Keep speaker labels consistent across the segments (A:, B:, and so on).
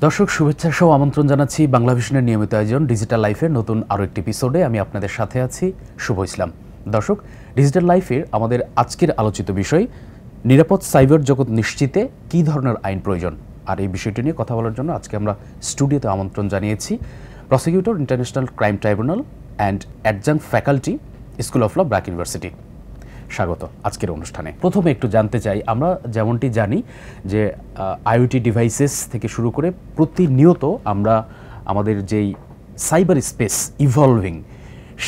A: দর্শক শুভেচ্ছা সহ আমন্ত্রণ জানাচ্ছি বাংলা ভিশনের নিয়মিত আয়োজন ডিজিটাল লাইফের নতুন আরও একটি এপিসোডে। আমি আপনাদের সাথে আছি শুভ ইসলাম। দর্শক, ডিজিটাল লাইফের আমাদের আজকের আলোচিত বিষয় নিরাপদ সাইবার জগৎ নিশ্চিতে কী ধরনের আইন প্রয়োজন। আর এই বিষয়টি নিয়ে কথা বলার জন্য আজকে আমরা স্টুডিওতে আমন্ত্রণ জানিয়েছি prosecutor, international crime tribunal and adjunct faculty, school of law, BRAC university. স্বাগত আজকের অনুষ্ঠানে। প্রথমে একটু জানতে চাই, আমরা যেমনটি জানি যে আইওটি ডিভাইসেস থেকে শুরু করে প্রতিনিয়ত আমরা আমাদের যেই সাইবার স্পেস ইভলভিং,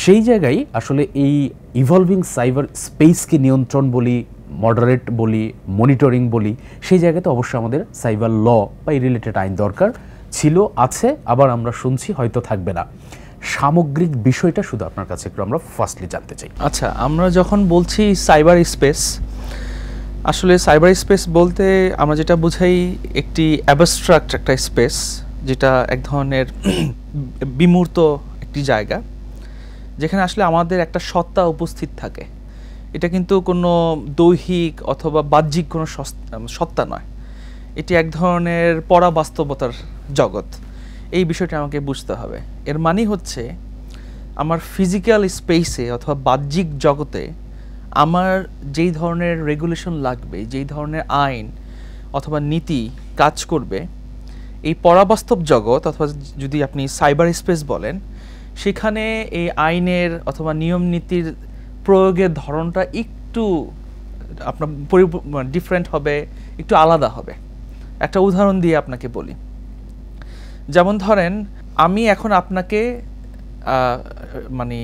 A: সেই জায়গায় আসলে এই ইভলভিং সাইবার স্পেসকে নিয়ন্ত্রণ বলি, মডারেট বলি, মনিটরিং বলি, সেই জায়গাতে অবশ্যই আমাদের সাইবার ল বা এই রিলেটেড আইন দরকার ছিল, আছে, আবার আমরা শুনছি হয়তো থাকবে না। সামগ্রিক বিষয়টা শুধু আপনার কাছে একটু আমরা ফার্স্টলি জানতে চাই।
B: আচ্ছা, আমরা যখন বলছি সাইবার স্পেস, আসলে সাইবার স্পেস বলতে আমরা যেটা বুঝাই একটি অ্যাবস্ট্রাক্ট একটা স্পেস, যেটা এক ধরনের বিমূর্ত একটি জায়গা যেখানে আসলে আমাদের একটা সত্তা উপস্থিত থাকে। এটা কিন্তু কোনো দৈহিক অথবা বাহ্যিক কোনো সত্তা নয়, এটি এক ধরনের পরাবাস্তবতার জগৎ। এই বিষয়টা আমাকে বুঝতে হবে। এর মানে হচ্ছে আমার ফিজিক্যাল স্পেসে অথবা বাহ্যিক জগতে আমার যেই ধরনের রেগুলেশন লাগবে, যেই ধরনের আইন অথবা নীতি কাজ করবে, এই পরাবাস্তব জগৎ অথবা যদি আপনি সাইবার স্পেস বলেন, সেখানে এই আইনের অথবা নিয়ম নীতির প্রয়োগের ধরনটা একটু আপনার ডিফারেন্ট হবে, একটু আলাদা হবে। একটা উদাহরণ দিয়ে আপনাকে বলি। যেমন ধরেন, আমি এখন আপনাকে মানে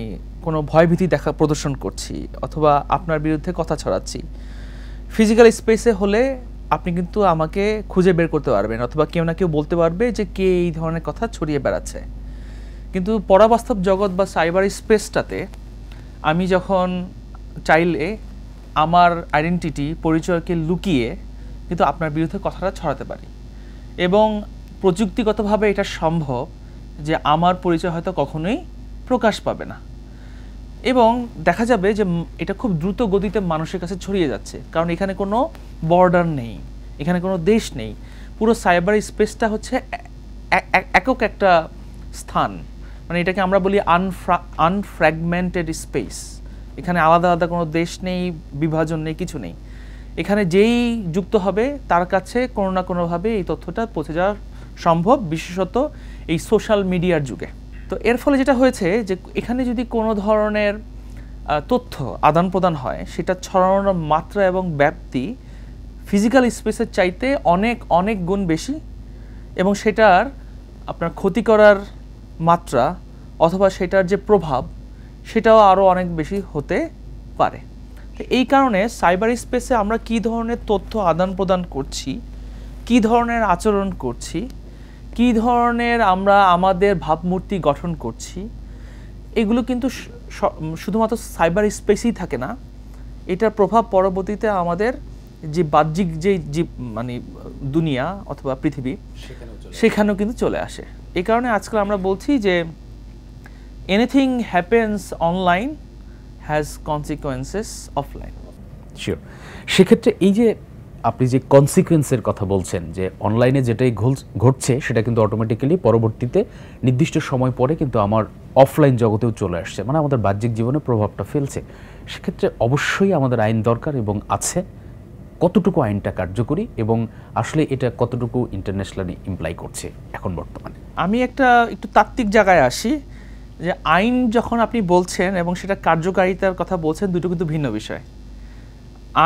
B: কোনো ভয়ভীতি প্রদর্শন করছি অথবা আপনার বিরুদ্ধে কথা ছড়াচ্ছি। ফিজিক্যাল স্পেসে হলে আপনি কিন্তু আমাকে খুঁজে বের করতে পারবেন অথবা কেউ না কেউ বলতে পারবে যে কে এই ধরনের কথা ছড়িয়ে বেড়াচ্ছে। কিন্তু পরাবাস্তব জগৎ বা সাইবার স্পেসটাতে আমি যখন চাইলে আমার আইডেন্টিটি, পরিচয়কে লুকিয়ে কিন্তু আপনার বিরুদ্ধে কথাটা ছড়াতে পারি, এবং প্রযুক্তিগতভাবে এটা সম্ভব যে আমার পরিচয় হয়তো কখনোই প্রকাশ পাবে না, এবং দেখা যাবে যে এটা খুব দ্রুত গতিতে মানুষের কাছে ছড়িয়ে যাচ্ছে, কারণ এখানে কোনো বর্ডার নেই, এখানে কোনো দেশ নেই। পুরো সাইবার স্পেসটা হচ্ছে একক একটা স্থান, মানে এটাকে আমরা বলি আনফ্র্যাগমেন্টেড স্পেস। এখানে আলাদা আলাদা কোনো দেশ নেই, বিভাজন নেই, কিছু নেই। এখানে যেই যুক্ত হবে তার কাছে কোনো না কোনোভাবে এই তথ্যটা পৌঁছে যাওয়া সম্ভব, বিশেষত এই সোশ্যাল মিডিয়ার যুগে। তো এর ফলে যেটা হয়েছে যে এখানে যদি কোনো ধরনের তথ্য আদান প্রদান হয়, সেটা ছড়ানোর মাত্রা এবং ব্যাপ্তি ফিজিক্যাল স্পেসের চাইতে অনেক অনেক গুণ বেশি, এবং সেটার আপনার ক্ষতি করার মাত্রা অথবা সেটার যে প্রভাব, সেটাও আরও অনেক বেশি হতে পারে। তো এই কারণে সাইবার স্পেসে আমরা কী ধরনের তথ্য আদান প্রদান করছি, কী ধরনের আচরণ করছি, কী ধরনের আমরা আমাদের ভাবমূর্তি গঠন করছি, এগুলো কিন্তু শুধুমাত্র সাইবার স্পেসেই থাকে না। এটার প্রভাব পরবর্তীতে আমাদের যে বাহ্যিক যে মানে দুনিয়া অথবা পৃথিবী, সেখানেও কিন্তু চলে আসে। এই কারণে আজকাল আমরা বলছি যে anything happens online has consequences offline.
A: Sure. সেক্ষেত্রে এই যে আপনি যে কনসিকুয়েন্সের কথা বলছেন, যে অনলাইনে যেটাই ঘটছে সেটা কিন্তু অটোমেটিক্যালি পরবর্তীতে নির্দিষ্ট সময় পরে কিন্তু আমার অফলাইন জগতেও চলে আসছে, মানে আমাদের বাহ্যিক জীবনে প্রভাবটা ফেলছে। সেক্ষেত্রে অবশ্যই আমাদের আইন দরকার এবং আছে। কতটুকু আইনটা কার্যকরী এবং আসলে এটা কতটুকু ইন্টারন্যাশনালি ইমপ্লাই করছে এখন বর্তমানে?
B: আমি একটু তাত্ত্বিক জায়গায় আসি, যে আইন যখন আপনি বলছেন এবং সেটা কার্যকারিতার কথা বলছেন, দুটো কিন্তু ভিন্ন বিষয়।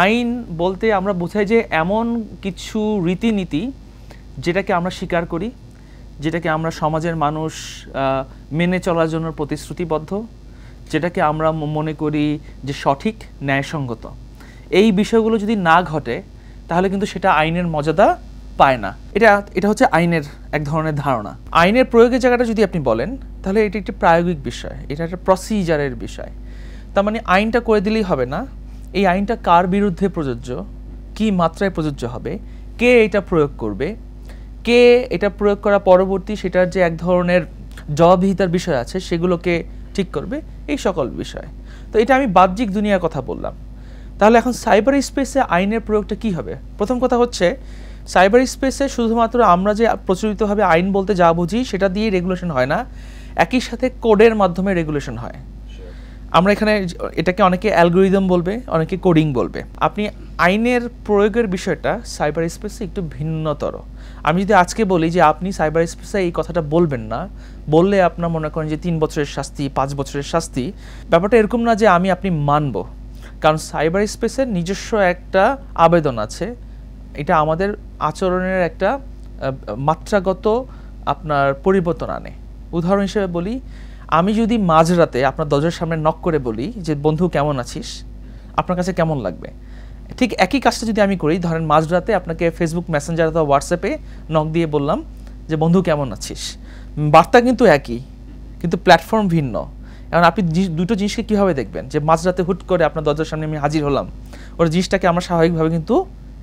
B: আইন বলতে আমরা বোঝাই যে এমন কিছু রীতিনীতি যেটাকে আমরা স্বীকার করি, যেটাকে আমরা সমাজের মানুষ মেনে চলার জন্য প্রতিশ্রুতিবদ্ধ, যেটাকে আমরা মনে করি যে সঠিক, ন্যায়সঙ্গত। এই বিষয়গুলো যদি না ঘটে তাহলে কিন্তু সেটা আইনের মর্যাদা পায় না। এটা হচ্ছে আইনের এক ধরনের ধারণা। আইনের প্রয়োগের জায়গাটা যদি আপনি বলেন, তাহলে এটি একটি প্রায়োগিক বিষয়, এটা একটা প্রসিজারের বিষয়। তার মানে আইনটা করে দিলেই হবে না, এই আইনটা কার বিরুদ্ধে প্রযোজ্য, কি মাত্রায় প্রযোজ্য হবে, কে এটা প্রয়োগ করবে, কে এটা প্রয়োগ করা পরবর্তী সেটার যে এক ধরনের জবাবদিহিতার বিষয় আছে সেগুলোকে ঠিক করবে, এই সকল বিষয়। তো এটা আমি বাহ্যিক দুনিয়ার কথা বললাম। তাহলে এখন সাইবার স্পেসে আইনের প্রয়োগটা কি হবে? প্রথম কথা হচ্ছে, সাইবার স্পেসে শুধুমাত্র আমরা যে প্রচলিতভাবে আইন বলতে যা বুঝি সেটা দিয়ে রেগুলেশন হয় না, একই সাথে কোডের মাধ্যমে রেগুলেশন হয়। আমরা এখানে এটাকে অনেকে অ্যালগোরিদম বলবে, অনেকে কোডিং বলবে। আপনি আইনের প্রয়োগের বিষয়টা সাইবার স্পেসে একটু ভিন্নতর। আমি যদি আজকে বলি যে আপনি সাইবার স্পেসে এই কথাটা বলবেন না, বললে আপনার মনে করেন যে 3 বছরের শাস্তি, 5 বছরের শাস্তি, ব্যাপারটা এরকম না যে আপনি মানব। কারণ সাইবার স্পেসের নিজস্ব একটা আবেদন আছে, এটা আমাদের আচরণের একটা মাত্রাগত আপনার পরিবর্তন আনে। উদাহরণ হিসেবে বলি, আমি যদি মাঝরাতে আপনার দরজার সামনে নক করে বলি যে বন্ধু কেমন আছিস, আপনার কাছে কেমন লাগবে? ঠিক একই কাজটা যদি আমি করি, ধরেন মাঝরাতে আপনাকে ফেসবুক মেসেঞ্জার অথবা হোয়াটসঅ্যাপে নক দিয়ে বললাম যে বন্ধু কেমন আছিস, বার্তা কিন্তু একই, কিন্তু প্ল্যাটফর্ম ভিন্ন। এখন আপনি দুটো জিনিসকে কীভাবে দেখবেন? যে মাঝরাতে হুট করে আপনার দরজার সামনে আমি হাজির হলাম, ওর জিনিসটাকে আমরা স্বাভাবিকভাবে কিন্তু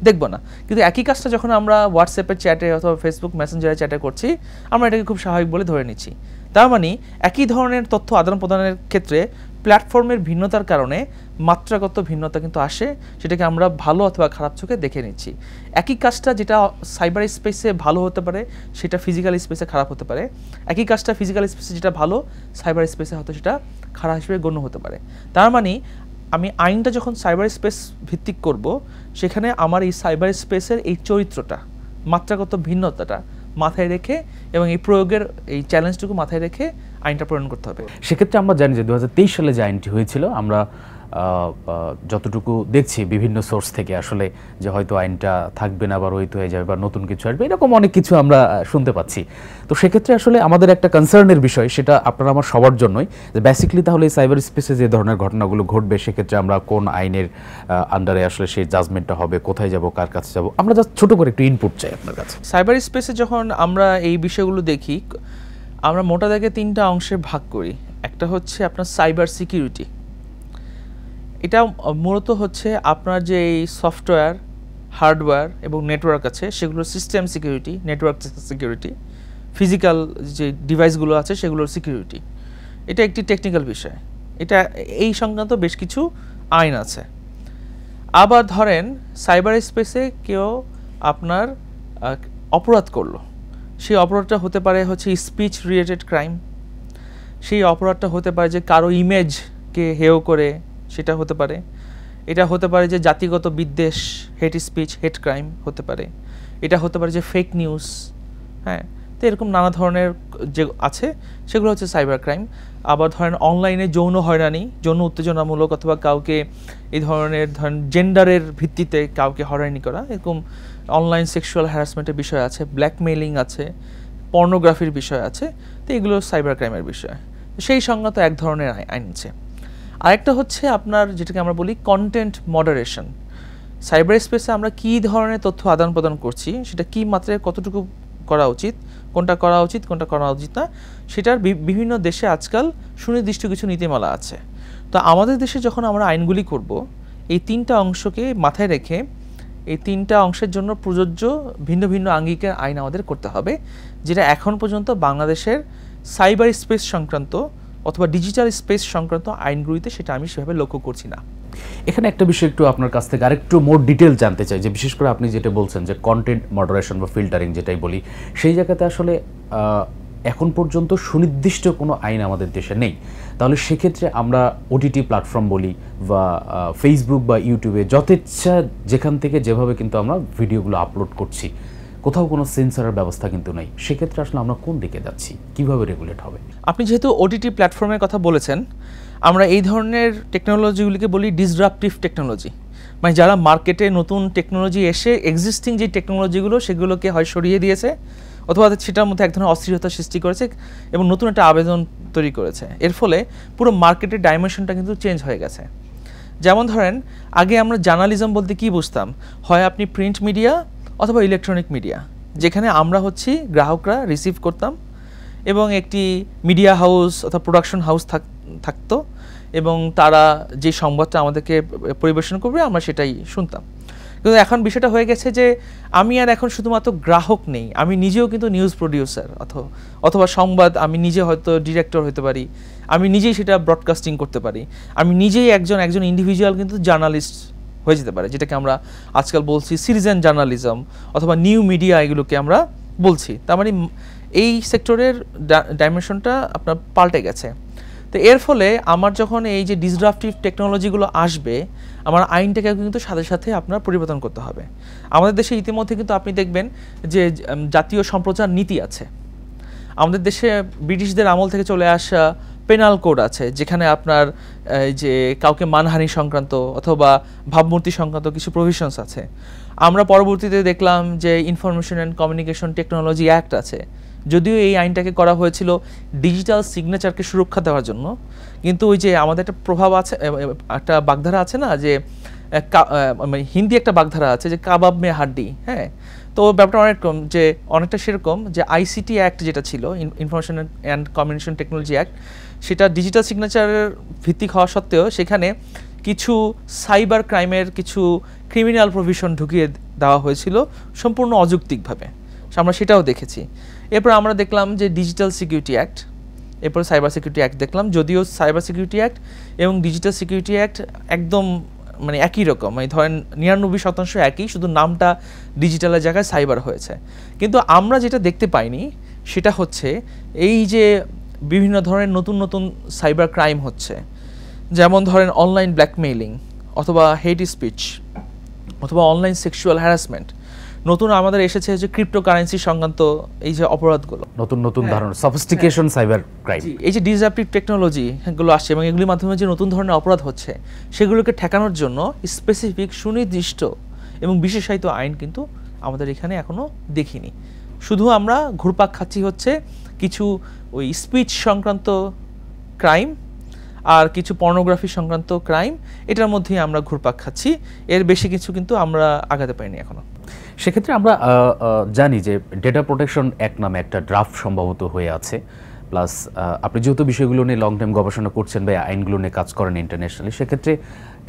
B: দেখব না। কিন্তু একই কাজটা যখন আমরা হোয়াটসঅ্যাপের চ্যাটে অথবা ফেসবুক মেসেঞ্জারে চ্যাটে করছি, আমরা এটাকে খুব স্বাভাবিক বলে ধরে নিচ্ছি। তার মানে একই ধরনের তথ্য আদান প্রদানের ক্ষেত্রে প্ল্যাটফর্মের ভিন্নতার কারণে মাত্রাগত ভিন্নতা কিন্তু আসে, সেটাকে আমরা ভালো অথবা খারাপ চোখে দেখে নিচ্ছি। একই কাজটা যেটা সাইবার স্পেসে ভালো হতে পারে, সেটা ফিজিক্যাল স্পেসে খারাপ হতে পারে। একই কাজটা ফিজিক্যাল স্পেসে যেটা ভালো, সাইবার স্পেসে হয়তো সেটা খারাপ হিসেবে গণ্য হতে পারে। তার মানে আমি আইনটা যখন সাইবার স্পেস ভিত্তিক করব, সেখানে আমার এই সাইবার স্পেসের এই চরিত্রটা, মাত্রাগত ভিন্নতাটা মাথায় রেখে এবং এই প্রয়োগের এই চ্যালেঞ্জটুকু মাথায় রেখে আইনটা প্রণয়ন করতে হবে।
A: সেক্ষেত্রে আমরা জানি যে 2023 সালে যে আইনটি হয়েছিল, আমরা যতটুকু দেখছি বিভিন্ন সোর্স থেকে আসলে যে হয়তো আইনটা থাকবে না বা রহিত হয়ে যাবে বা নতুন কিছু আসবে, এরকম অনেক কিছু আমরা শুনতে পাচ্ছি। তো সেক্ষেত্রে আসলে আমাদের একটা কনসার্নের বিষয়, সেটা আপনার আমার সবার জন্যই, যে বেসিক্যালি তাহলে এই সাইবার স্পেসে যে ধরনের ঘটনাগুলো ঘটবে, সেক্ষেত্রে আমরা কোন আইনের আন্ডারে আসলে সেই জাজমেন্টটা হবে, কোথায় যাব, কার কাছে যাব, আমরা জাস্ট ছোট করে একটু ইনপুট চাই আপনার কাছে।
B: সাইবার স্পেসে যখন আমরা এই বিষয়গুলো দেখি, আমরা মোটা দাগে 3টা অংশে ভাগ করি। একটা হচ্ছে আপনার সাইবার সিকিউরিটি। এটা মূলত হচ্ছে আপনার যে এই সফটওয়্যার, হার্ডওয়্যার এবং নেটওয়ার্ক আছে, সেগুলোর system security, network security, physical যে ডিভাইসগুলো আছে সেগুলোর সিকিউরিটি। এটা একটি টেকনিক্যাল বিষয়, এটা এই সংক্রান্ত বেশ কিছু আইন আছে। আবার ধরেন সাইবার স্পেসে কেউ আপনার অপরাধ করলো, সেই অপরাধটা হতে পারে হচ্ছে স্পিচ রিলেটেড ক্রাইম, সেই অপরাধটা হতে পারে যে কারো ইমেজকে হেয় করে, সেটা হতে পারে। এটা হতে পারে যে জাতিগত বিদ্বেষ, হেট স্পিচ, হেট ক্রাইম হতে পারে। এটা হতে পারে যে ফেক নিউজ, হ্যাঁ। তো এরকম নানা ধরনের যে আছে সেগুলো হচ্ছে সাইবার ক্রাইম। আবার ধরেন অনলাইনে যৌন হয়রানি, যৌন উত্তেজনামূলক অথবা কাউকে এই ধরনের ধরেন জেন্ডারের ভিত্তিতে কাউকে হয়রানি করা, এরকম অনলাইন সেক্সুয়াল হ্যারাসমেন্টের বিষয় আছে, ব্ল্যাকমেইলিং আছে, পর্নোগ্রাফির বিষয় আছে। তো এগুলো সাইবার ক্রাইমের বিষয়, সেই সংক্রান্ত এক ধরনের আইন আছে। আরেকটা হচ্ছে আপনার যেটাকে আমরা বলি কন্টেন্ট মডারেশন। সাইবার স্পেসে আমরা কী ধরনের তথ্য আদান প্রদান করছি, সেটা কী মাত্রায় কতটুকু করা উচিত, কোনটা করা উচিত, কোনটা করা উচিত না, সেটার বিভিন্ন দেশে আজকাল সুনির্দিষ্ট কিছু নীতিমালা আছে। তো আমাদের দেশে যখন আমরা আইনগুলি করব, এই 3টা অংশকে মাথায় রেখে এই 3টা অংশের জন্য প্রযোজ্য ভিন্ন ভিন্ন আঙ্গিকের আইন আমাদের করতে হবে, যেটা এখন পর্যন্ত বাংলাদেশের সাইবার স্পেস সংক্রান্ত অথবা ডিজিটাল স্পেস সংক্রান্ত আইনগুলিতে সেটা আমি সেভাবে লক্ষ্য করছি না।
A: এখানে একটা বিষয় একটু আপনার কাছ থেকে আরেকটু মোর ডিটেল জানতে চাই, যে বিশেষ করে আপনি যেটা বলছেন যে কন্টেন্ট মডারেশন বা ফিল্টারিং যেটাই বলি, সেই জায়গাতে আসলে এখন পর্যন্ত সুনির্দিষ্ট কোনো আইন আমাদের দেশে নেই। তাহলে সেক্ষেত্রে আমরা ওটিটি প্ল্যাটফর্ম বলি বা ফেসবুক বা ইউটিউবে যথেচ্ছা যেখান থেকে যেভাবে কিন্তু আমরা ভিডিওগুলো আপলোড করছি, কোথাও কোনো সেন্সরের ব্যবস্থা কিন্তু নেই। সেক্ষেত্রে আসলে আমরা কোন দিকে যাচ্ছি, কিভাবে রেগুলেট হবে?
B: আপনি যেহেতু ওটিটি প্ল্যাটফর্মের কথা বলেছেন, আমরা এই ধরনের টেকনোলজিগুলিকে বলি ডিসরাপটিভ টেকনোলজি। মানে যারা মার্কেটে নতুন টেকনোলজি এসে এক্সিস্টিং যে টেকনোলজিগুলো সেগুলোকে হয় সরিয়ে দিয়েছে অথবা সেটার মধ্যে এক ধরনের অস্থিরতা সৃষ্টি করেছে এবং নতুন একটা আবেদন তৈরি করেছে। এর ফলে পুরো মার্কেটের ডাইমেনশনটা কিন্তু চেঞ্জ হয়ে গেছে। যেমন ধরেন আগে আমরা জার্নালিজম বলতে কি বুঝতাম, হয় আপনি প্রিন্ট মিডিয়া অথবা ইলেকট্রনিক মিডিয়া, যেখানে আমরা হচ্ছি গ্রাহকরা রিসিভ করতাম এবং একটি মিডিয়া হাউস অথবা প্রোডাকশন হাউস থাকতো এবং তারা যে সংবাদটা আমাদেরকে পরিবেশন করবে আমরা সেটাই শুনতাম। কিন্তু এখন বিষয়টা হয়ে গেছে যে আমি আর এখন শুধুমাত্র গ্রাহক নেই, আমি নিজেও কিন্তু নিউজ প্রডিউসার অথবা সংবাদ, আমি নিজে হয়তো ডিরেক্টর হতে পারি, আমি নিজেই সেটা ব্রডকাস্টিং করতে পারি, আমি নিজেই একজন ইন্ডিভিজুয়াল কিন্তু জার্নালিস্ট হয়ে যেতে পারে, যেটাকে আমরা আজকাল বলছি সিটিজেন জার্নালিজম অথবা নিউ মিডিয়া, এগুলোকে আমরা বলছি। তার মানে এই সেক্টরের ডাইমেনশনটা আপনার পাল্টে গেছে। তো এর ফলে আমার যখন এই যে ডিসরাপটিভ টেকনোলজিগুলো আসবে, আমার আইনটাকে কিন্তু সাথে সাথে আপনার পরিবর্তন করতে হবে। আমাদের দেশে ইতিমধ্যে কিন্তু আপনি দেখবেন যে জাতীয় সম্প্রচার নীতি আছে, আমাদের দেশে ব্রিটিশদের আমল থেকে চলে আসা পেনাল কোড আছে, যেখানে আপনার যে কাউকে মানহানি সংক্রান্ত অথবা ভাবমূর্তি সংক্রান্ত কিছু প্রভিশনস আছে। আমরা পরবর্তীতে দেখলাম যে information and communication technology act আছে, যদিও এই আইনটাকে করা হয়েছিল ডিজিটাল সিগনেচারকে সুরক্ষা দেওয়ার জন্য, কিন্তু ওই যে আমাদের একটা প্রভাব আছে, একটা বাগধারা আছে না, যে হিন্দি একটা বাগধারা আছে যে কাবাব মে হাড্ডি, হ্যাঁ। তো ব্যাপারটা অনেকটা সেরকম যে আইসিটি অ্যাক্ট যেটা ছিল, information and communication technology act, সেটা ডিজিটাল সিগনেচারের ভিত্তিক হওয়া সত্ত্বেও সেখানে কিছু সাইবার ক্রাইমের কিছু ক্রিমিনাল প্রভিশন ঢুকিয়ে দেওয়া হয়েছিল সম্পূর্ণ অযৌক্তিকভাবে, আমরা সেটাও দেখেছি। এরপর আমরা দেখলাম যে ডিজিটাল সিকিউরিটি অ্যাক্ট, এরপর সাইবার সিকিউরিটি অ্যাক্ট দেখলাম, যদিও সাইবার সিকিউরিটি অ্যাক্ট এবং ডিজিটাল সিকিউরিটি অ্যাক্ট একদম মানে একই রকম, মানে ধরেন 99% একই, শুধু নামটা ডিজিটালের জায়গায় সাইবার হয়েছে। কিন্তু আমরা যেটা দেখতে পাইনি সেটা হচ্ছে এই যে বিভিন্ন ধরনের নতুন নতুন সাইবার ক্রাইম হচ্ছে, যেমন ধরেন অনলাইন ব্ল্যাকমেইলিং অথবা হেট স্পিচ অথবা অনলাইন সেক্সুয়াল হ্যারাসমেন্ট। নতুন আমাদের এসেছে যে ক্রিপ্টোকারেন্সি সংক্রান্ত এই যে অপরাধগুলো,
A: নতুন নতুন ধরনের সফিস্টিকেশন সাইবার ক্রাইম,
B: এই যে ডিসরাপটিভ টেকনোলজি গুলো আসছে এবং এগুলির মাধ্যমে যে নতুন ধরনের অপরাধ হচ্ছে, সেগুলোকে ঠেকানোর জন্য স্পেসিফিক সুনির্দিষ্ট এবং বিশেষায়িত আইন কিন্তু আমাদের এখানে এখনো দেখিনি। শুধু আমরা ঘুরপাক খাচ্ছি হচ্ছে কিছু ওই স্পিচ সংক্রান্ত ক্রাইম আর কিছু পর্নোগ্রাফি সংক্রান্ত ক্রাইম, এটার মধ্যেই আমরা ঘুরপাক খাচ্ছি, এর বেশি কিছু কিন্তু আমরা আগাতে পারিনি এখনো।
A: সেক্ষেত্রে আমরা জানি যে ডেটা প্রোটেকশন অ্যাক্ট নামে একটা ড্রাফট সম্ভবত হয়ে আছে, প্লাস আপনি যেহেতু বিষয়গুলো নিয়ে লং টাইম গবেষণা করছেন বা আইনগুলো নিয়ে কাজ করেন ইন্টারন্যাশনালি, সেক্ষেত্রে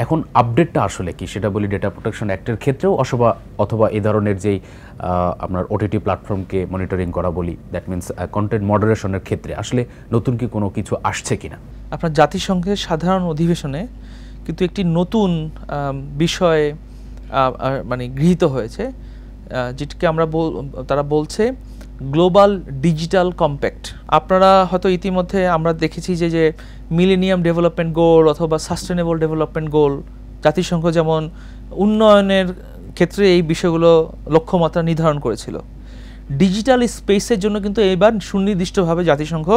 A: এখন আপডেটটা আসলে কি সেটা বলি ডেটা প্রোটেকশন অ্যাক্টের ক্ষেত্রেও অথবা এই ধরনের যেই আপনার ওটিটি প্ল্যাটফর্মকে মনিটরিং করা বলি, দ্যাট মিনস কন্টেন্ট মডারেশনের ক্ষেত্রে আসলে নতুন কি কোনো কিছু আসছে কিনা?
B: আপনার জাতিসংঘের সাধারণ অধিবেশনে কিন্তু একটি নতুন বিষয় মানে গৃহীত হয়েছে, যেটাকে তারা বলছে গ্লোবাল ডিজিটাল কম্প্যাক্ট। আপনারা হয়তো ইতিমধ্যে আমরা দেখেছি যে মিলেনিয়াম ডেভেলপমেন্ট গোল অথবা সাস্টেনেবল ডেভেলপমেন্ট গোল, জাতিসংঘ যেমন উন্নয়নের ক্ষেত্রে এই বিষয়গুলো লক্ষ্যমাত্রা নির্ধারণ করেছিল, ডিজিটাল স্পেসের জন্য কিন্তু এবার সুনির্দিষ্টভাবে জাতিসংঘ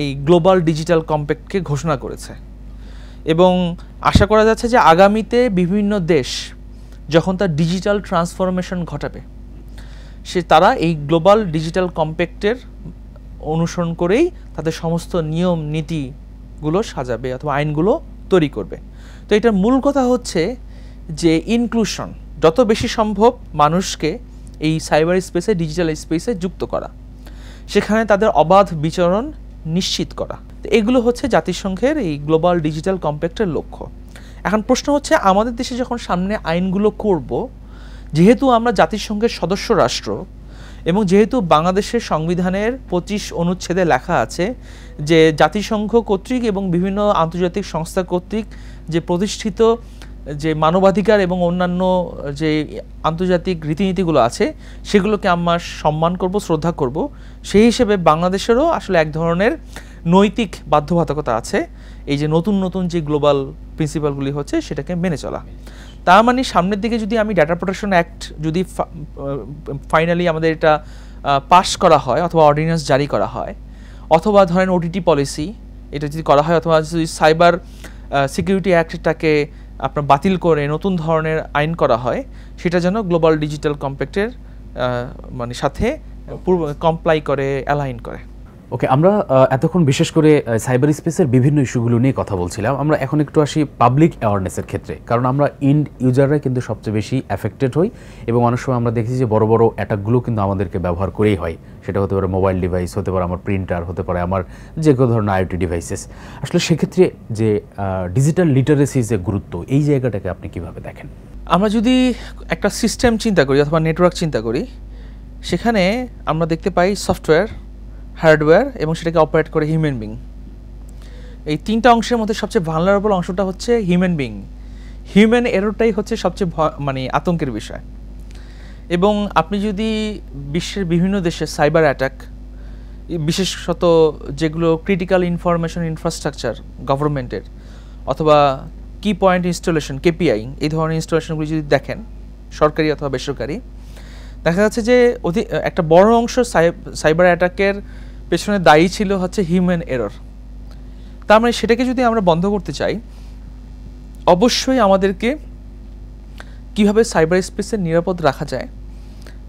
B: এই গ্লোবাল ডিজিটাল কম্প্যাক্টকে ঘোষণা করেছে। এবং আশা করা যাচ্ছে যে আগামীতে বিভিন্ন দেশ যখন তার ডিজিটাল ট্রান্সফরমেশন ঘটাবে, তারা এই গ্লোবাল ডিজিটাল কম্প্যাক্টের অনুসরণ করেই তাদের সমস্ত নিয়ম নীতিগুলো সাজাবে অথবা আইনগুলো তৈরি করবে। তো এটার মূল কথা হচ্ছে যে ইনক্লুশন, যত বেশি সম্ভব মানুষকে এই সাইবার স্পেসে ডিজিটাল স্পেসে যুক্ত করা, সেখানে তাদের অবাধ বিচরণ নিশ্চিত করা, এগুলো হচ্ছে জাতিসংঘের এই গ্লোবাল ডিজিটাল কম্প্যাক্টের লক্ষ্য। এখন প্রশ্ন হচ্ছে আমাদের দেশে যখন সামনে আইনগুলো করব, যেহেতু আমরা জাতিসংঘের সদস্য রাষ্ট্র এবং যেহেতু বাংলাদেশের সংবিধানের 25 অনুচ্ছেদে লেখা আছে যে জাতিসংঘ কর্তৃক এবং বিভিন্ন আন্তর্জাতিক সংস্থা কর্তৃক যে প্রতিষ্ঠিত যে মানবাধিকার এবং অন্যান্য যে আন্তর্জাতিক রীতিনীতিগুলো আছে সেগুলোকে আমরা সম্মান করব, শ্রদ্ধা করব, সেই হিসেবে বাংলাদেশেরও আসলে এক ধরনের নৈতিক বাধ্যবাধকতা আছে এই যে নতুন নতুন যে গ্লোবাল প্রিন্সিপালগুলি হচ্ছে সেটাকে মেনে চলা। তার মানে সামনের দিকে যদি আমি ডেটা প্রোটেকশন অ্যাক্ট যদি ফাইনালি আমাদের এটা পাস করা হয় অথবা অর্ডিন্যান্স জারি করা হয়, অথবা ধরেন ওটিটি পলিসি এটা যদি করা হয়, অথবা যদি সাইবার সিকিউরিটি অ্যাক্টটাকে আপনার বাতিল করে নতুন ধরনের আইন করা হয়, সেটা যেন গ্লোবাল ডিজিটাল কম্প্যাক্টের মানে সাথে কমপ্লাই করে, অ্যালাইন করে।
A: ওকে, আমরা এতক্ষণ বিশেষ করে সাইবার স্পেসের বিভিন্ন ইস্যুগুলো নিয়ে কথা বলছিলাম। আমরা এখন একটু আসি পাবলিক অ্যাওয়ারনেসের ক্ষেত্রে, কারণ আমরা ইন্ড ইউজাররা কিন্তু সবচেয়ে বেশি অ্যাফেক্টেড হই এবং অনেক সময় আমরা দেখেছি যে বড় বড় অ্যাটাকগুলো কিন্তু আমাদেরকে ব্যবহার করেই হয়। সেটা হতে পারে মোবাইল ডিভাইস, হতে পারে আমার প্রিন্টার, হতে পারে আমার যে কোনো ধরনের আইওটি ডিভাইসেস। আসলে সেক্ষেত্রে যে ডিজিটাল লিটারেসির যে গুরুত্ব, এই জায়গাটাকে আপনি কিভাবে দেখেন?
B: আমরা যদি একটা সিস্টেম চিন্তা করি অথবা নেটওয়ার্ক চিন্তা করি, সেখানে আমরা দেখতে পাই সফটওয়্যার, হার্ডওয়্যার এবং সেটাকে অপারেট করে হিউম্যান বিং। এই তিনটা অংশের মধ্যে সবচেয়ে ভালনারেবল অংশটা হচ্ছে হিউম্যান বিং। হিউম্যান এররটাই হচ্ছে সবচেয়ে মানে আতঙ্কের বিষয়। এবং আপনি যদি বিশ্বের বিভিন্ন দেশে সাইবার অ্যাটাক, বিশেষত যেগুলো ক্রিটিক্যাল ইনফরমেশন ইনফ্রাস্ট্রাকচার গভর্নমেন্টের অথবা কি পয়েন্ট ইনস্টলেশন কেপিআই, এই ধরনের ইনস্টলেশনগুলি যদি দেখেন সরকারি অথবা বেসরকারি, দেখা যাচ্ছে যে একটা বড় অংশ সাইবার অ্যাটাকের পেছনে দায়ী ছিল হচ্ছে হিউম্যান এরর। তার মানে সেটাকে যদি আমরা বন্ধ করতে চাই, অবশ্যই আমাদেরকে কিভাবে সাইবার স্পেসে নিরাপদ রাখা যায়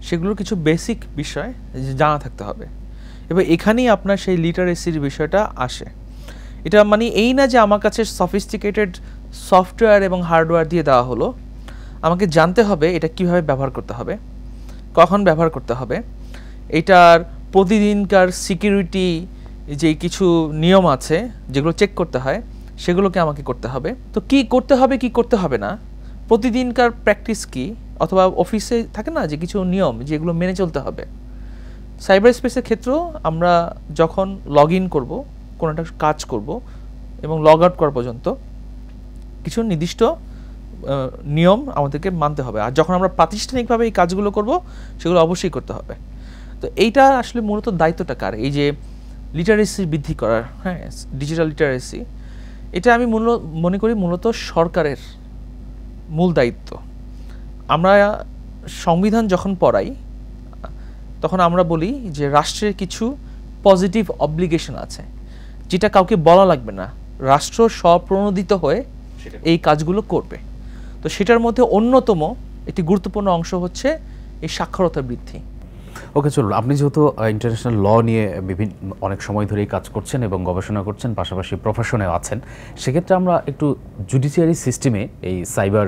B: সেগুলোর কিছু বেসিক বিষয় জানা থাকতে হবে। এবার এখানেই আপনার সেই লিটারেসির বিষয়টা আসে। এটা মানে এই না যে আমার কাছে সফিস্টিকেটেড সফটওয়্যার এবং হার্ডওয়্যার দিয়ে দেওয়া হলো, আমাকে জানতে হবে এটা কিভাবে ব্যবহার করতে হবে, কখন ব্যবহার করতে হবে, এটার প্রতিদিনকার সিকিউরিটি যে কিছু নিয়ম আছে যেগুলো চেক করতে হয় সেগুলোকে আমাকে করতে হবে। তো কি করতে হবে কি করতে হবে না, প্রতিদিনকার প্র্যাকটিস কি, অথবা অফিসে থাকে না যে কিছু নিয়ম যেগুলো মেনে চলতে হবে। সাইবার স্পেসের ক্ষেত্রেও আমরা যখন লগ ইন করবো, কোনো একটা কাজ করব এবং লগ আউট করা পর্যন্ত কিছু নির্দিষ্ট নিয়ম আমাদেরকে মানতে হবে। আর যখন আমরা প্রাতিষ্ঠানিকভাবে এই কাজগুলো করব সেগুলো অবশ্যই করতে হবে। তো এইটা আসলে মূলত দায়িত্বটা কার? এই যে লিটারেসি বৃদ্ধি করার, হ্যাঁ, ডিজিটাল লিটারেসি, এটা আমি মনে করি মূলত সরকারের মূল দায়িত্ব। আমরা সংবিধান যখন পড়াই তখন আমরা বলি যে রাষ্ট্রের কিছু পজিটিভ অব্লিগেশন আছে যেটা কাউকে বলা লাগবে না, রাষ্ট্র স্বপ্রণোদিত হয়ে এই কাজগুলো করবে। তো সেটার মধ্যে অন্যতম একটি গুরুত্বপূর্ণ অংশ হচ্ছে এই সাক্ষরতা বৃদ্ধি।
A: ওকে, চলুন, আপনি যেহেতু ইন্টারন্যাশনাল ল নিয়ে অনেক সময় ধরেই কাজ করছেন এবং গবেষণা করছেন, পাশাপাশি প্রফেশনেও আছেন, সেক্ষেত্রে আমরা একটু জুডিশিয়ারি সিস্টেমে এই সাইবার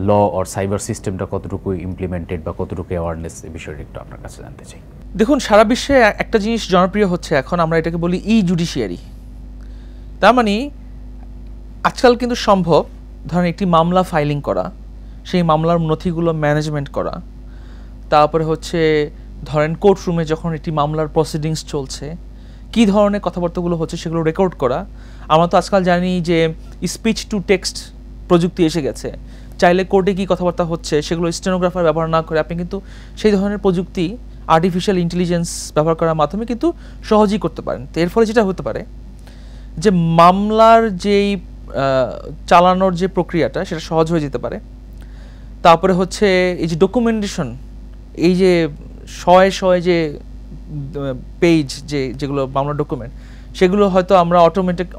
A: ল আর সাইবার সিস্টেমটা কতটুকু ইমপ্লিমেন্টেড বা কতটুকু অ্যাওয়ারনেস, এই বিষয়টা একটু আপনার কাছে জানতে চাই।
B: দেখুন, সারা বিশ্বে একটা জিনিস জনপ্রিয় হচ্ছে এখন, আমরা এটাকে বলি ই জুডিশিয়ারি। তার মানে আজকাল কিন্তু সম্ভব ধরেন একটি মামলা ফাইলিং করা, সেই মামলার নথিগুলো ম্যানেজমেন্ট করা, তারপরে হচ্ছে ধরেন কোর্টরুমে যখন একটি মামলার প্রসিডিংস চলছে কী ধরনের কথাবার্তাগুলো হচ্ছে সেগুলো রেকর্ড করা। আমরা তো আজকাল জানি যে স্পিচ টু টেক্সট প্রযুক্তি এসে গেছে, চাইলে কোর্টে কী কথাবার্তা হচ্ছে সেগুলো স্টেনোগ্রাফার ব্যবহার না করে আপনি কিন্তু সেই ধরনের প্রযুক্তি আর্টিফিশিয়াল ইন্টেলিজেন্স ব্যবহার করার মাধ্যমে কিন্তু সহজেই করতে পারেন। তো এর ফলে যেটা হতে পারে যে মামলার যেই চালানোর যে প্রক্রিয়াটা সেটা সহজ হয়ে যেতে পারে। তারপরে হচ্ছে এই যে ডকুমেন্টেশন, এই যে শয়ে যে পেজ যেগুলো মামলার ডকুমেন্ট, সেগুলো হয়তো আমরা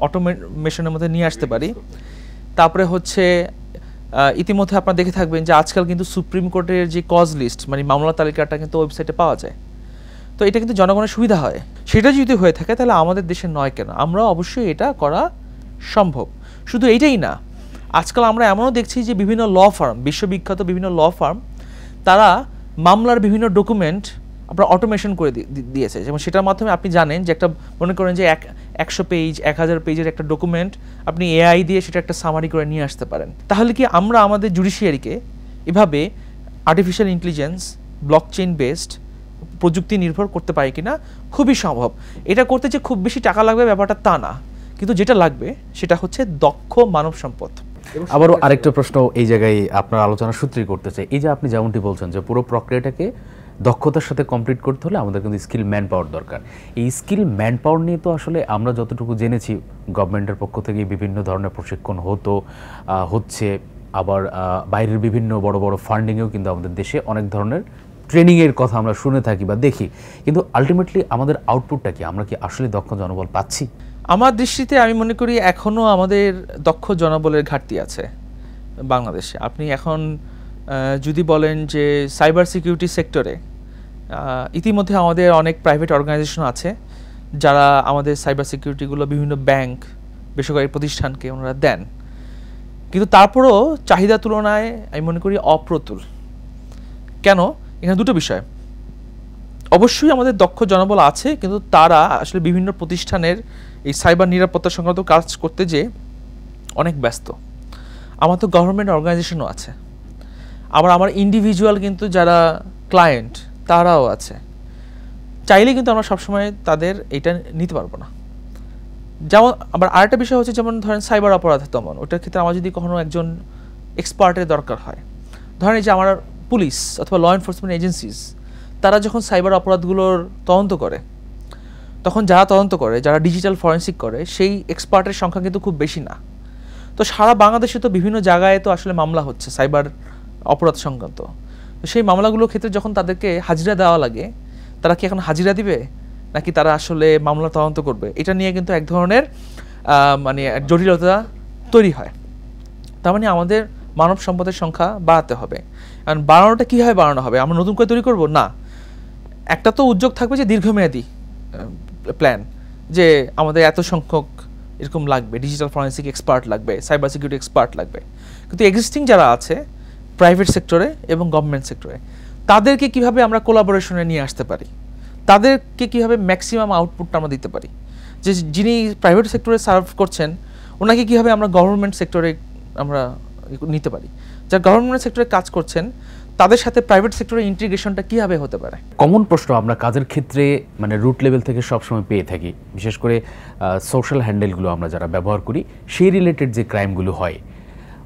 B: অটোমেশনের মধ্যে নিয়ে আসতে পারি। তারপরে হচ্ছে ইতিমধ্যে আপনারা দেখে থাকবেন যে আজকাল কিন্তু সুপ্রিম কোর্টের যে কজ লিস্ট মানে মামলা তালিকাটা কিন্তু ওয়েবসাইটে পাওয়া যায়। তো এটা কিন্তু জনগণের সুবিধা হয়। সেটা যদি হয়ে থাকে তাহলে আমাদের দেশে নয় কেন, আমরা অবশ্যই এটা করা সম্ভব। শুধু এইটাই না, আজকাল আমরা এমনও দেখছি যে বিভিন্ন ল ফার্ম, বিশ্ববিখ্যাত বিভিন্ন ল ফার্ম, তারা মামলার বিভিন্ন ডকুমেন্ট আপনার অটোমেশন করে দিয়েছে। যেমন সেটার মাধ্যমে আপনি জানেন যে একটা, মনে করেন যে 100 পেজ 1000 পেজের একটা ডকুমেন্ট আপনি এআই দিয়ে সেটা একটা সামারি করে নিয়ে আসতে পারেন। তাহলে কি আমরা আমাদের জুডিশিয়ারিকে এভাবে আর্টিফিশিয়াল ইন্টেলিজেন্স, ব্লকচেইন বেসড প্রযুক্তি নির্ভর করতে পারি কিনা? খুবই সম্ভব। এটা করতে যে খুব বেশি টাকা লাগবে ব্যাপারটা তা না, কিন্তু যেটা লাগবে সেটা হচ্ছে দক্ষ মানব সম্পদ।
A: আবারও আরেকটা প্রশ্ন এই জায়গায় আপনার আলোচনার সূত্রেই করতে চাই। এই যে আপনি যেমনটি বলছেন যে পুরো প্রক্রিয়াটাকে দক্ষতার সাথে কমপ্লিট করতে হলে আমাদের কিন্তু স্কিল ম্যান পাওয়ার দরকার। এই স্কিল ম্যান পাওয়ার নিয়ে তো আসলে আমরা যতটুকু জেনেছি গভর্নমেন্টের পক্ষ থেকে বিভিন্ন ধরনের প্রশিক্ষণ হচ্ছে, আবার বাইরের বিভিন্ন বড় বড় ফান্ডিংয়েও কিন্তু আমাদের দেশে অনেক ধরনের ট্রেনিংয়ের কথা আমরা শুনে থাকি বা দেখি, কিন্তু আলটিমেটলি আমাদের আউটপুটটা কি? আমরা কি আসলে দক্ষ জনবল পাচ্ছি?
B: আমার দৃষ্টিতে আমি মনে করি এখনও আমাদের দক্ষ জনবলের ঘাটতি আছে বাংলাদেশে। আপনি এখন যদি বলেন যে সাইবার সিকিউরিটি সেক্টরে ইতিমধ্যে আমাদের অনেক প্রাইভেট অর্গানাইজেশন আছে যারা আমাদের সাইবার সিকিউরিটিগুলো বিভিন্ন ব্যাংক, বেসরকারি প্রতিষ্ঠানকে ওনারা দেন, কিন্তু তারপরও চাহিদা তুলনায় আমি মনে করি অপ্রতুল। কেন? এখানে দুটো বিষয়। অবশ্যই আমাদের দক্ষ জনবল আছে, কিন্তু তারা আসলে বিভিন্ন প্রতিষ্ঠানের এই সাইবার নিরাপত্তা সংক্রান্ত কাজ করতে যে অনেক ব্যস্ত। আমার তো গভর্নমেন্ট অর্গানাইজেশনও আছে, আবার আমার ইন্ডিভিজুয়াল কিন্তু যারা ক্লায়েন্ট তারাও আছে। চাইলে কিন্তু আমরা সবসময় তাদের এটা নিতে পারবো না। যেমন আবার আরেকটা বিষয় হচ্ছে, যেমন ধরেন সাইবার অপরাধ দমন, ওটার ক্ষেত্রে আমার যদি কখনো একজন এক্সপার্টের দরকার হয়। ধরেন যে আমার পুলিশ অথবা ল এনফোর্সমেন্ট এজেন্সিস তারা যখন সাইবার অপরাধগুলোর তদন্ত করে, তখন যারা তদন্ত করে, যারা ডিজিটাল ফরেন্সিক করে, সেই এক্সপার্টের সংখ্যা কিন্তু খুব বেশি না। তো সারা বাংলাদেশে তো বিভিন্ন জায়গায় তো আসলে মামলা হচ্ছে সাইবার অপরাধ সংক্রান্ত। তো সেই মামলাগুলোর ক্ষেত্রে যখন তাদেরকে হাজিরা দেওয়া লাগে, তারা কি এখন হাজিরা দিবে নাকি তারা আসলে মামলা তদন্ত করবে, এটা নিয়ে কিন্তু এক ধরনের মানে জটিলতা তৈরি হয়। তার মানে আমাদের মানব সম্পদের সংখ্যা বাড়াতে হবে। কারণ বাড়ানোটা কীভাবে বাড়ানো হবে? আমরা নতুন করে তৈরি করব না, একটা তো উদ্যোগ থাকবে যে দীর্ঘমেয়াদী প্ল্যান, যে আমাদের এত সংখ্যক এরকম লাগবে, ডিজিটাল ফরেন্সিক এক্সপার্ট লাগবে, সাইবার সিকিউরিটি এক্সপার্ট লাগবে। কিন্তু এক্সিস্টিং যারা আছে প্রাইভেট সেক্টরে এবং গভর্নমেন্ট সেক্টরে, তাদেরকে কিভাবে আমরা কোলাবোরেশনে নিয়ে আসতে পারি, তাদেরকে কিভাবে ম্যাক্সিমাম আউটপুটটা আমরা দিতে পারি, যে যিনি প্রাইভেট সেক্টরে সার্ভ করছেন ওনাকে কিভাবে আমরা গভর্নমেন্ট সেক্টরে আমরা নিতে পারি, যারা গভর্নমেন্ট সেক্টরে কাজ করছেন তাদের সাথে প্রাইভেট সেক্টরের ইন্টিগ্রেশনটা কীভাবে হতে পারে।
A: কমন প্রশ্ন আমরা কাজের ক্ষেত্রে মানে রুট লেভেল থেকে সবসময় পেয়ে থাকি, বিশেষ করে সোশ্যাল হ্যান্ডেলগুলো আমরা যারা ব্যবহার করি, সেই রিলেটেড যে ক্রাইমগুলো হয়,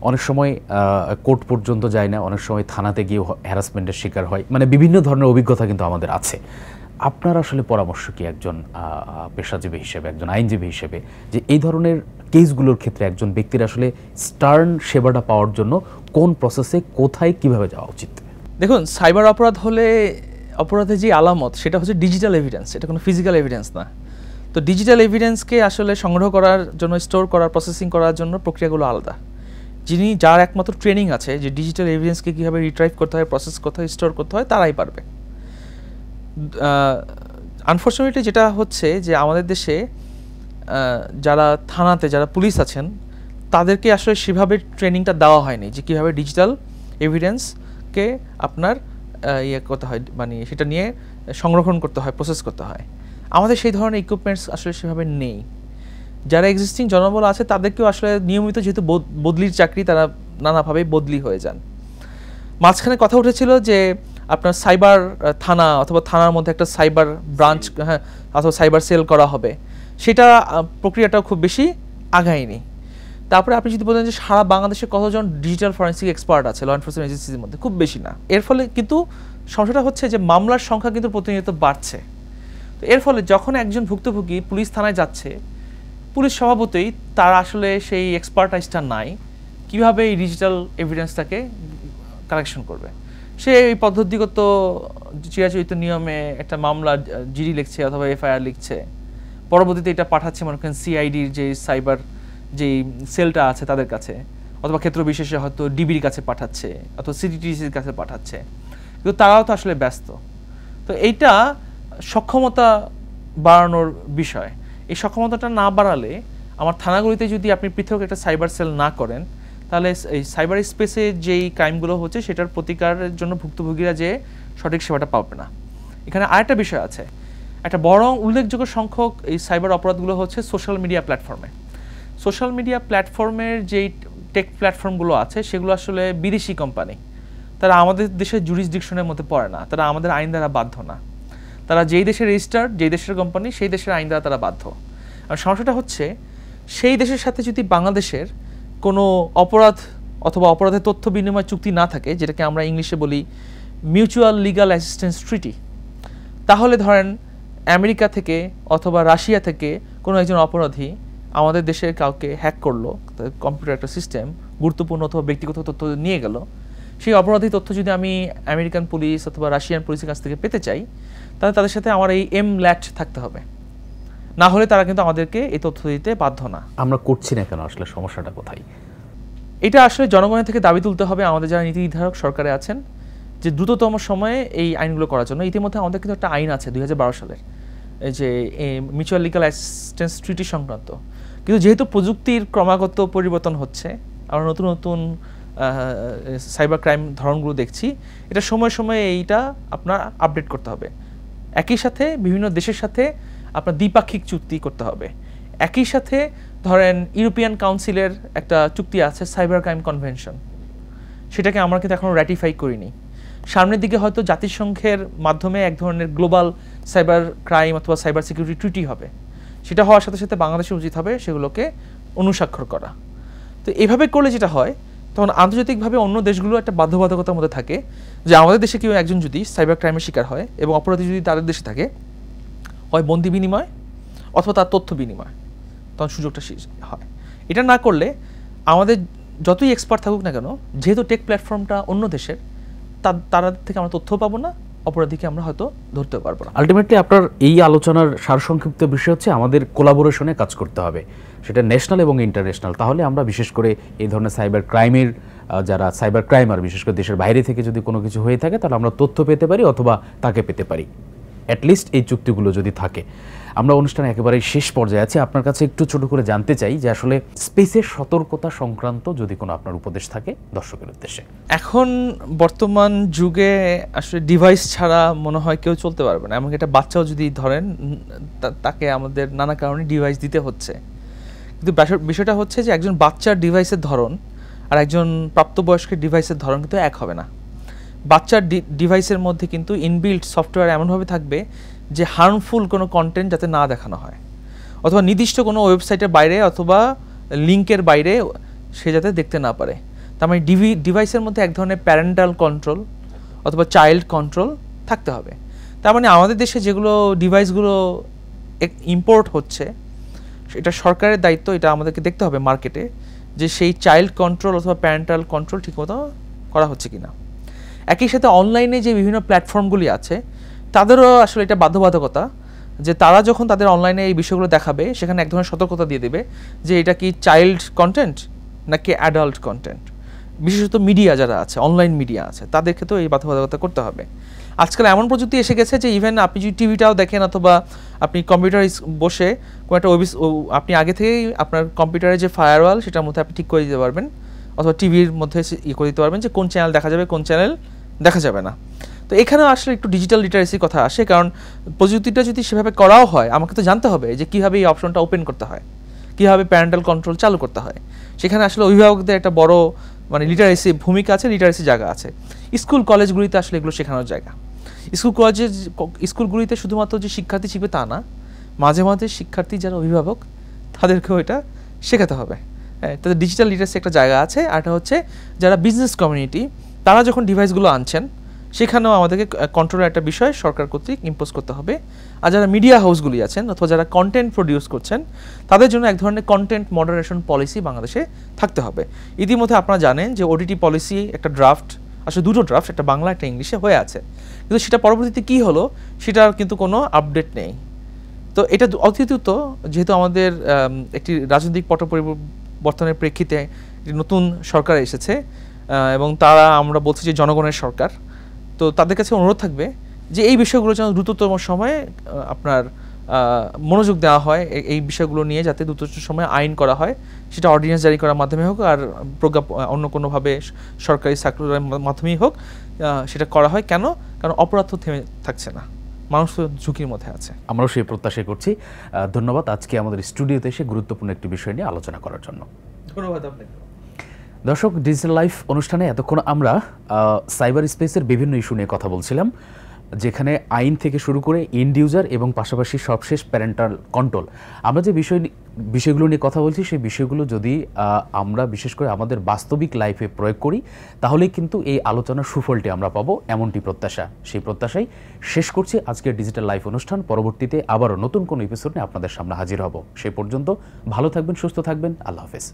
A: অনেক সময় কোর্ট পর্যন্ত যায় না, অনেক সময় থানাতে গিয়ে হ্যারাসমেন্টের শিকার হয়, মানে বিভিন্ন ধরনের অভিজ্ঞতা কিন্তু আমাদের আছে। আপনার আসলে পরামর্শ কি একজন পেশাজীবী হিসেবে, একজন আইনজীবী হিসেবে, যে এই ধরনের কেসগুলোর ক্ষেত্রে একজন ব্যক্তির আসলে স্টার্ন সেবাটা পাওয়ার জন্য কোন প্রসেসে, কোথায়, কিভাবে যাওয়া উচিত?
B: দেখুন, সাইবার অপরাধ হলে অপরাধের যে আলামত সেটা হচ্ছে ডিজিটাল এভিডেন্স, এটা কোনো ফিজিক্যাল এভিডেন্স না। তো ডিজিটাল এভিডেন্সকে আসলে সংগ্রহ করার জন্য, স্টোর করার, প্রসেসিং করার জন্য প্রক্রিয়াগুলো আলাদা। যার একমাত্র ট্রেনিং আছে যে ডিজিটাল এভিডেন্সকে কীভাবে রিট্রাইভ করতে হয়, প্রসেস করতে হয়, স্টোর করতে হয়, তারাই পারবে। আনফর্চুনেটলি যেটা হচ্ছে যে আমাদের দেশে যারা থানাতে, যারা পুলিশ আছেন, তাদেরকে আসলে সেভাবে ট্রেনিংটা দেওয়া হয়নি যে কীভাবে ডিজিটাল এভিডেন্সকে আপনার করতে হয়, মানে সেটা নিয়ে সংরক্ষণ করতে হয়, প্রসেস করতে হয়। আমাদের সেই ধরনের ইকুইপমেন্টস আসলে সেভাবে নেই। যারা এক্সিস্টিং জনবল আছে তাদেরকেও আসলে নিয়মিত, যেহেতু বদলির চাকরি, তারা নানাভাবে বদলি হয়ে যান। মাঝখানে কথা উঠেছিল যে আপনার সাইবার থানা অথবা থানার মধ্যে একটা সাইবার ব্রাঞ্চ, হ্যাঁ, অথবা সাইবার সেল করা হবে, সেটা প্রক্রিয়াটাও খুব বেশি আগায়নি। তারপরে আপনি যদি বলেন যে সারা বাংলাদেশে কতজন ডিজিটাল ফরেন্সিক এক্সপার্ট আছে ল এনফোর্সমেন্ট এজেন্সির মধ্যে, খুব বেশি না। এর ফলে কিন্তু সমস্যাটা হচ্ছে যে মামলার সংখ্যা কিন্তু প্রতিনিয়ত বাড়ছে। তো এর ফলে যখন একজন ভুক্তভোগী পুলিশ থানায় যাচ্ছে, পুলিশ স্বভাবতই তার আসলে সেই এক্সপার্টাইজটা নাই, কিভাবে এই ডিজিটাল এভিডেন্সটাকে কালেকশন করবে। সে এই পদ্ধতিগত চিরাচরিত নিয়মে একটা মামলা জিডি লিখছে অথবা এফআইআর লিখছে, পরবর্তীতে এটা পাঠাচ্ছে মনে করেন সিআইডির যে সাইবার যেই সেলটা আছে তাদের কাছে, অথবা ক্ষেত্র বিশেষে হয়তো ডিবির কাছে পাঠাচ্ছে অথবা সিটিটিসির কাছে পাঠাচ্ছে, কিন্তু তারাও তো আসলে ব্যস্ত। তো এইটা সক্ষমতা বাড়ানোর বিষয়। এই সক্ষমতাটা না বাড়ালে, আমার থানাগুলিতে যদি আপনি পৃথক একটা সাইবার সেল না করেন, তাহলে এই সাইবার স্পেসে যেই ক্রাইমগুলো হচ্ছে সেটার প্রতিকারের জন্য ভুক্তভোগীরা যে সঠিক সেবাটা পাবে না। এখানে আরেকটা বিষয় আছে, একটা বড় উল্লেখযোগ্য সংখ্যক এই সাইবার অপরাধগুলো হচ্ছে সোশ্যাল মিডিয়া প্ল্যাটফর্মে। সোশ্যাল মিডিয়া প্ল্যাটফর্মের যেই টেক প্ল্যাটফর্মগুলো আছে সেগুলো আসলে বিদেশি কোম্পানি, তারা আমাদের দেশের জুরিসডিকশনের মধ্যে পড়ে না, তারা আমাদের আইন দ্বারা বাধ্য না। তারা যেই দেশের রেজিস্টার্ড, যেই দেশের কোম্পানি, সেই দেশের আইন দ্বারা তারা বাধ্য। আর সমস্যাটা হচ্ছে সেই দেশের সাথে যদি বাংলাদেশের কোনো অপরাধ অথবা অপরাধের তথ্য বিনিময় চুক্তি না থাকে, যেটাকে আমরা ইংলিশে বলি মিউচুয়াল লিগাল অ্যাসিস্ট্যান্স ট্রিটি, তাহলে ধরেন আমেরিকা থেকে অথবা রাশিয়া থেকে কোনো একজন অপরাধী আমাদের দেশের কাউকে হ্যাক করলো, কম্পিউটার একটা সিস্টেম গুরুত্বপূর্ণ অথবা ব্যক্তিগত তথ্য নিয়ে গেল, সেই অপরাধী তথ্য যদি আমি আমেরিকান পুলিশ অথবা রাশিয়ান পুলিশের কাছ থেকে পেতে চাই, তাহলে তাদের সাথে আমার এই ল্যাট থাকতে হবে, না হলে তারা কিন্তু আমাদেরকে এই তথ্য দিতে বাধ্য না।
A: আমরা করছি না কেন? আসলে সমস্যাটা কোথায়?
B: এটা আসলে জনগণের থেকে দাবি তুলতে হবে আমাদের যারা নীতি নির্ধারক সরকারে আছেন, যে দ্রুততম সময়ে এই আইনগুলো করার জন্য। ইতিমধ্যে আমাদের কিন্তু একটা আইন আছে 2012 সালের, এই যে মিউচুয়াল লিগাল অ্যাসিস্ট্যান্স ট্রিটি সংক্রান্ত। কিন্তু যেহেতু প্রযুক্তির ক্রমাগত পরিবর্তন হচ্ছে, আমরা নতুন নতুন সাইবার ক্রাইম ধরনগুলো দেখছি, এটা সময়ে সময়ে এইটা আপনার আপডেট করতে হবে। একই সাথে বিভিন্ন দেশের সাথে আপনার দ্বিপাক্ষিক চুক্তি করতে হবে। একই সাথে ধরেন ইউরোপিয়ান কাউন্সিলের একটা চুক্তি আছে, সাইবার ক্রাইম কনভেনশন, সেটাকে আমরা কিন্তু এখনও র্যাটিফাই করিনি। সামনের দিকে হয়তো জাতিসংঘের মাধ্যমে এক ধরনের গ্লোবাল সাইবার ক্রাইম অথবা সাইবার সিকিউরিটি ট্রিটি হবে, সেটা হওয়ার সাথে সাথে বাংলাদেশের উচিত হবে সেগুলোকে অনুস্বাক্ষর করা। তো এভাবে করলে যেটা হয়, তখন আন্তর্জাতিকভাবে অন্য দেশগুলো একটা বাধ্যবাধকতার মধ্যে থাকে যে আমাদের দেশে কেউ একজন যদি সাইবার ক্রাইমের শিকার হয় এবং অপরাধী যদি তাদের দেশে থাকে, হয় বন্দি বিনিময় অথবা তার তথ্য বিনিময়, তখন সুযোগটা হয়। এটা না করলে আমাদের যতই এক্সপার্ট থাকুক না কেন, যেহেতু টেক প্ল্যাটফর্মটা অন্য দেশের, তারা থেকে আমরা তথ্য পাবো না, অপরাধীকে আমরা হয়তো ধরতেও পারবো না।
A: আলটিমেটলি আপনার এই আলোচনার সারসংক্ষিপ্ত বিষয় হচ্ছে আমাদের কোলাবোরেশনে কাজ করতে হবে, সেটা ন্যাশনাল এবং ইন্টারন্যাশনাল। তাহলে আমরা বিশেষ করে এই ধরনের সাইবার ক্রাইমের যারা সাইবার ক্রাইমার, বিশেষ করে দেশের বাইরে থেকে যদি কোনো কিছু হয়ে থাকে, তাহলে আমরা তথ্য পেতে পারি অথবা তাকে পেতে পারি, অ্যাটলিস্ট এই চুক্তিগুলো যদি থাকে। আমরা অনুষ্ঠানে একেবারেই শেষ পর্যায়ে আছি। আপনার কাছে একটু ছোট করে জানতে চাই যে আসলে স্পেসের সতর্কতা সংক্রান্ত যদি কোনো আপনার উপদেশ থাকে দর্শকের উদ্দেশ্যে।
B: এখন বর্তমান যুগে আসলে ডিভাইস ছাড়া মনে হয় কেউ চলতে পারবে না। এমনকি একটা বাচ্চাও যদি ধরেন, তাকে আমাদের নানা কারণে ডিভাইস দিতে হচ্ছে। কিন্তু বিষয়টা হচ্ছে যে একজন বাচ্চার ডিভাইসের ধরন আর একজন প্রাপ্তবয়স্কের ডিভাইসের ধরন কিন্তু এক হবে না। বাচ্চার ডিভাইসের মধ্যে কিন্তু ইনবিল্ট সফটওয়্যার এমনভাবে থাকবে যে হার্মফুল কোনো কন্টেন্ট যাতে না দেখানো হয়, অথবা নির্দিষ্ট কোনো ওয়েবসাইটের বাইরে অথবা লিঙ্কের বাইরে সে যাতে দেখতে না পারে। তার মানে ডিভাইসের মধ্যে এক ধরনের প্যারেন্টাল কন্ট্রোল অথবা চাইল্ড কন্ট্রোল থাকতে হবে। তার মানে আমাদের দেশে যেগুলো ডিভাইসগুলো ইম্পোর্ট হচ্ছে, এটা সরকারের দায়িত্ব, এটা আমাদেরকে দেখতে হবে মার্কেটে যে সেই চাইল্ড কন্ট্রোল অথবা প্যারেন্টাল কন্ট্রোল ঠিকমতো করা হচ্ছে কিনা। একই সাথে অনলাইনে যে বিভিন্ন প্ল্যাটফর্মগুলি আছে তাদেরও আসলে এটা বাধ্যবাধকতা যে তারা যখন তাদের অনলাইনে এই বিষয়গুলো দেখাবে, সেখানে এক ধরনের সতর্কতা দিয়ে দেবে যে এটা কি চাইল্ড কন্টেন্ট নাকি অ্যাডাল্ট কন্টেন্ট। বিশেষত মিডিয়া যারা আছে, অনলাইন মিডিয়া আছে, তাদেরকে তো এই বাধ্যবাধকতা করতে হবে। আজকাল এমন প্রযুক্তি এসে গেছে যে ইভেন আপনি যদি টিভিটাও দেখেন অথবা আপনি কম্পিউটার বসে কোনো একটা আপনি আগে থেকেই আপনার কম্পিউটারে যে ফায়ারওয়াল সেটার মধ্যে আপনি ঠিক করে দিতে পারবেন, অথবা টিভির মধ্যে করে দিতে পারবেন যে কোন চ্যানেল দেখা যাবে, কোন চ্যানেল দেখা যাবে না। তো এখানেও আসলে একটু ডিজিটাল লিটারেসির কথা আসে, কারণ প্রযুক্তিটা যদি সেভাবে করাও হয়, আমাকে তো জানতে হবে যে কীভাবে এই অপশনটা ওপেন করতে হয়, কীভাবে প্যারেন্টাল কন্ট্রোল চালু করতে হয়। সেখানে আসলে অভিভাবকদের একটা বড় মানে লিটারেসি ভূমিকা আছে, লিটারেসি জায়গা আছে। স্কুল কলেজগুলিতে আসলে এগুলো শেখানোর জায়গা। স্কুলগুলিতে শুধুমাত্র যে শিক্ষার্থী শিখবে তা না, মাঝে মাঝে শিক্ষার্থী যারা অভিভাবক তাদেরকেও এটা শেখাতে হবে। হ্যাঁ, তাদের ডিজিটাল লিটারেসি একটা জায়গা আছে। আর এটা হচ্ছে যারা বিজনেস কমিউনিটি, তারা যখন ডিভাইসগুলো আনছেন সেখানেও আমাদেরকে কন্ট্রোলের একটা বিষয় সরকার কর্তৃক ইম্পোজ করতে হবে। আর যারা মিডিয়া হাউসগুলি আছেন অথবা যারা কন্টেন্ট প্রডিউস করছেন, তাদের জন্য এক ধরনের কন্টেন্ট মডারেশন পলিসি বাংলাদেশে থাকতে হবে। ইতিমধ্যে আপনারা জানেন যে ওটিটি পলিসি একটা ড্রাফট, আসলে দুটো ড্রাফট, একটা বাংলা একটা ইংলিশে হয়ে আছে, কিন্তু সেটা পরবর্তীতে কী হলো সেটার কিন্তু কোনো আপডেট নেই। তো এটা অতীত, যেহেতু আমাদের একটি রাজনৈতিক পট পরিবর্তনের প্রেক্ষিতে একটি নতুন সরকার এসেছে এবং তারা, আমরা বলছি যে জনগণের সরকার, তো তাদের কাছে অনুরোধ থাকবে যে এই বিষয়গুলো যেন দ্রুততম সময়ে আপনার মনোযোগ দেওয়া হয়, এই বিষয়গুলো নিয়ে যাতে দ্রুততম সময়ে আইন করা হয়, সেটা অর্ডিন্যান্স জারি করার মাধ্যমে হোক আর অন্য কোনোভাবে সরকারি সার্কুলারের মাধ্যমেই হোক, সেটা করা হয়। কেন? কারণ অপরাধ তো থেমে থাকছে না, মানুষ তো ঝুঁকির মধ্যে আছে।
A: আমরাও সেই প্রত্যাশা করছি। ধন্যবাদ আজকে আমাদের স্টুডিওতে এসে গুরুত্বপূর্ণ একটি বিষয় নিয়ে আলোচনা করার জন্য।
B: ধন্যবাদ আপনাকে।
A: দর্শক, ডিজিটাল লাইফ অনুষ্ঠানে এতক্ষণ আমরা সাইবার স্পেসের বিভিন্ন ইস্যু নিয়ে কথা বলছিলাম, যেখানে আইন থেকে শুরু করে এন্ড ইউজার এবং পাশাপাশি সবশেষ প্যারেন্টাল কন্ট্রোল। আমরা যে বিষয়গুলো নিয়ে কথা বলছি, সেই বিষয়গুলো যদি আমরা বিশেষ করে আমাদের বাস্তবিক লাইফে প্রয়োগ করি, তাহলেই কিন্তু এই আলোচনার সুফলটি আমরা পাবো, এমনটি প্রত্যাশা। সেই প্রত্যাশাই শেষ করছি আজকের ডিজিটাল লাইফ অনুষ্ঠান। পরবর্তীতে আবারও নতুন কোনো এপিসোড নিয়ে আপনাদের সামনে হাজির হব। সেই পর্যন্ত ভালো থাকবেন, সুস্থ থাকবেন। আল্লাহ হাফেজ।